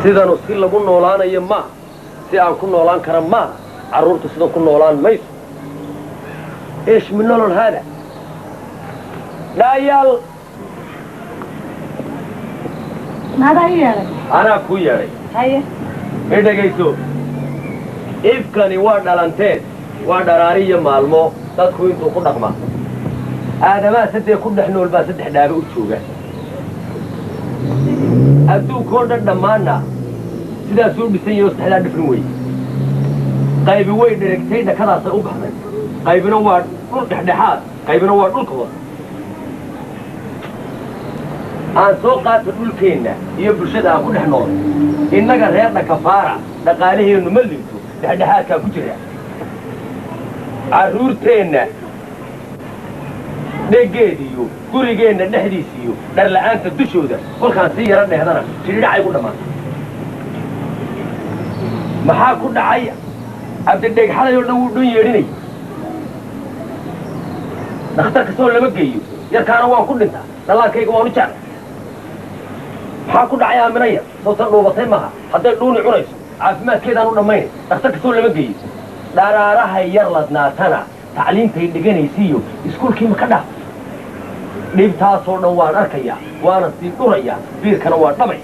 sidaan si lagu noolaanayo ma si aan ku noolaan kara ma caruurtu sida ku noolaan mayso ايش من نور هذا دايال ماذا يعرف انا كو ياري هيا ايه دغيسو ifkani waa dhalanteed waa dharaariyo maalmo dadku intuu ku dhaqma aadamaha saddex ku dhex nool baa saddex dhaabe u jooga adduunkoo dhan dhammaana sidaas u dhisan yahay saddexdaa dhifrin wey qaybi way dheregtay dhakadaasay u baxday qaybina waa dhul dhexdhexaad qaybina waa dhulka hoose aan soo qaato dhulkeenna iyo bulshada aan ku dhex nool innaga reer dhakafaara dhaqaalaheennu ma liito dhexdhexaadkaa ku jira carruurteenna dhegeediyo gurigeenna dhexdiisiyo dharla'aanta dushooda kolkaan sii yaro dhehdana jidhidhacay ku dhammaantay maxaa ku dhacay cabdidheegxaday oo dhan wuu dhun yeedhinay dhakhtar kastoo lama geeyo yarkaana waan ku dhintaa dhallaankayga waanu jeclay maxaa ku dhacay aaminaya sawtan dhuubatay maaha hadday dhuuni cunayso caafimaadkeedaan u dhammaynay dhakhtar kastoo lama geeyo dharaarahay yar ladnaatana tacliintay dhiganaysiiyo iskuulkii ma ka dhaaf dhibtaasoo dhan waan arkayaa waana sii dhurayaa biirkana waa dhamay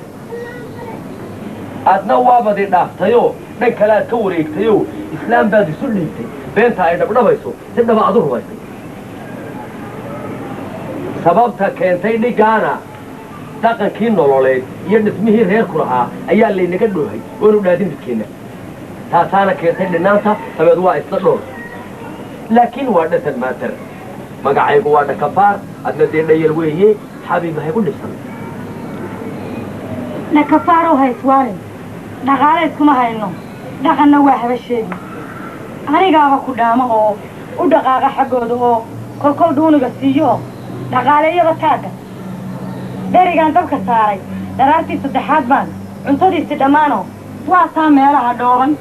aadna waabadi dhaaftayoo dhan kalead ka wareegtayoo islaam baad isu dhiibtay beenta ay dhabdhabayso si dhaba adu rumaysay sababta keentay dhiggaana dhaqankii nololeed iyo dhismihii reerku lahaa ayaa laynaga dhoohay oonu dhaadin midkeenna taasaana keentay dhinaanta dabeed waa isla dhoor laakiin waa dhasan maatar magacaygu waa dhakafaar adna dee dhayal weeye xabiib hay ku dhibsan dhakafaarow hayswaanin dhaqaale iskuma hayno dhaqanna waa habasheedii anigaaba ku dhaama oo u dhaqaaqa xaggooda oo kolkol dhuuniga siiyo dhaqaaleeyaba taagga dherigaan dabka saaray dharaartii saddexaad baan cuntadiisi dhammaanoo waa taa meelaha dhooban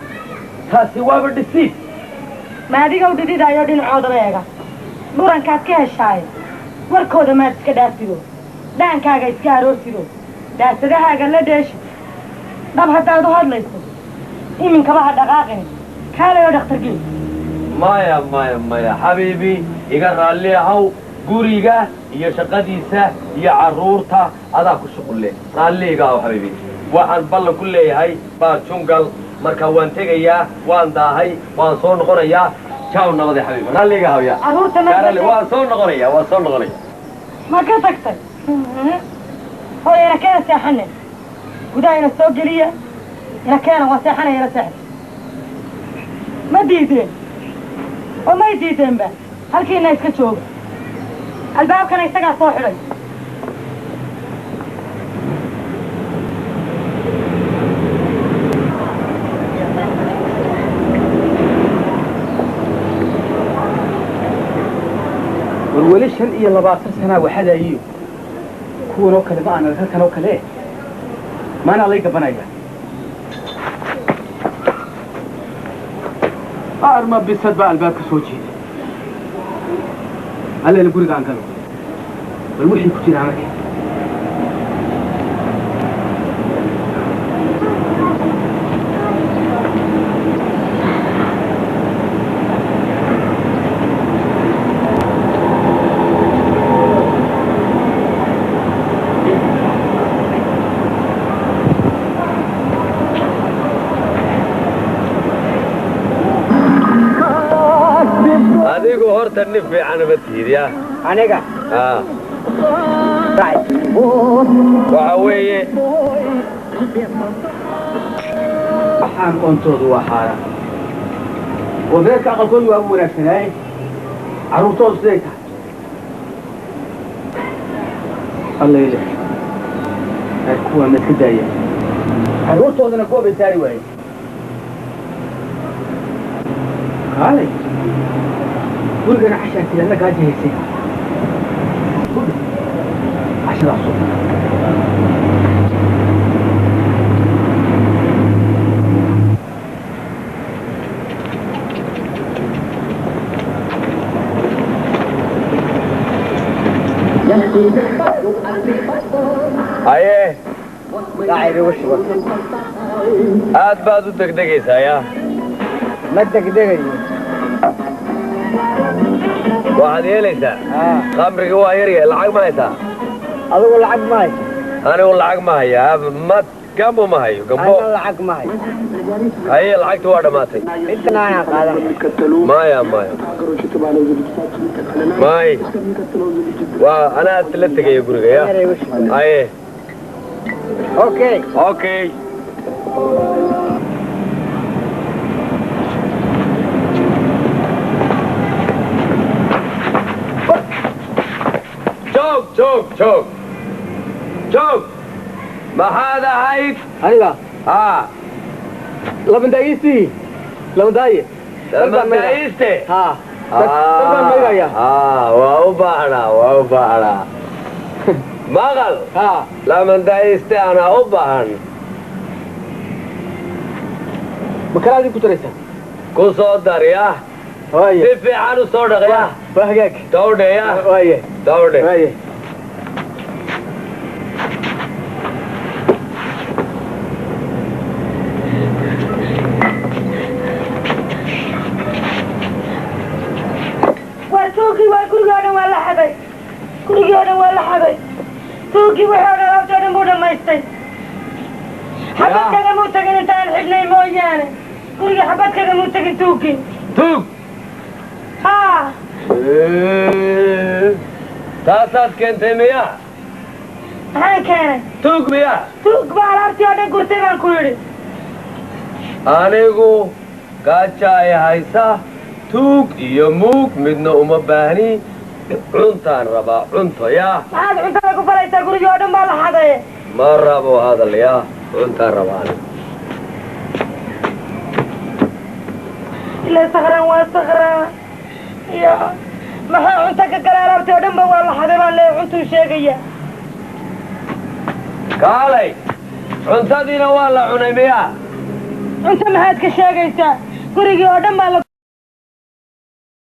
taasi waaba dhisiid ma adigow dhididaayo dhinacoodaba eega dhurankaad ka heshaaye warkooda maad iska dhaafido dhaankaaga iska aroosido daasadahaaga la dheeshi dhab haddaad u hadlayso iminkaba ha dhaqaaqin kaalay oo dhakhtargey maya xabiibi iga raalli ahow guriga iyo shaqadiisa iyo carruurta adaa ku shuqulle raalli iga ahow xabiibi waxaan ballan ku leeyahay baar jungal marka waan tegayaa waan daahay waan soo noqonayaa jaaw nabade xabiibi raalli iga ahow waan soo noqonaya ma ka tagtay hooy ina keena seexane gudaha ina soo geliya ina keena waa seexanaya ina seexda ma diideen oo may diideenba halkiina iska jooga albaabkana isagaa soo xidhay والولي شن إيه لبعض سنة وحدة إيه هو نوكل ما أنا ذكرت نوكل إيه ما أنا عليك بنايا أرمى بسد بقى الباب كسوتشي على اللي يقولك عن كلام والوحي كتير عمك adigu horta nin fiican ma tihid yaa aniga waxa weeye waxaan qoontoodu waa xaaraan oo beerka aqalkoodu waa u wanaagsanaayey carruurtoodu siday tahay allayle kuwa ma iska daaya carruurtoodana kuwa bay saari waayeen kaalay gurigana cashaan tiri anna gaaja haysay cashadaas haye dacayga washiba aad baad u degdegaysaa yaa ma degdegayo waxaad yeelaysaa khamriga waa yaryahay lacag ma haysaa adigu lacag ma hay anigu lacag ma hayaa gambo ma hayo gambo lacag ma hay haye lacagta waa dhammaatay intan aanaan qaadan maya waa anaa la tegaya guriga ya haye okay joog maxaad ahayd aniga labandaaiste waa u baahnaa maqal lamandaaiste anaa u baahan ma kalaadii ku daraysaa ku soo darya si fiican u soo dhaqya waa hagaag dawdheya dawdhe gurigii oo dhan waa la xaday tuugii wixii o dhan laabtoo dhan buu dhammaystay xabad kagamuu tegin intaan xidhnay mooyaane gurigii xabad kagamuu tegin tuugii tuug taasaad keentay miya maxaan keenay tuug miya tuug baa alaabtii oo dhan gurtay baan ku yidhi anigu gaaja ay haysa tuug iyo muug midna uma baahni cuntaan rabaa cunto yaa maxaad cuntada ku falaysaa gurigii oo dhan baa la xadaye ma rabo hadal yaa cuntaan rabaan ila sakran waa sakraa ya maxaa cunto ka gala alaabtii oo dhan ba waa la xaday baan leeya cuntuu sheegaya kaalay cuntadiina waa la cunay miya cunto maxaad ka sheegaysaa gurigii oo dhan baa la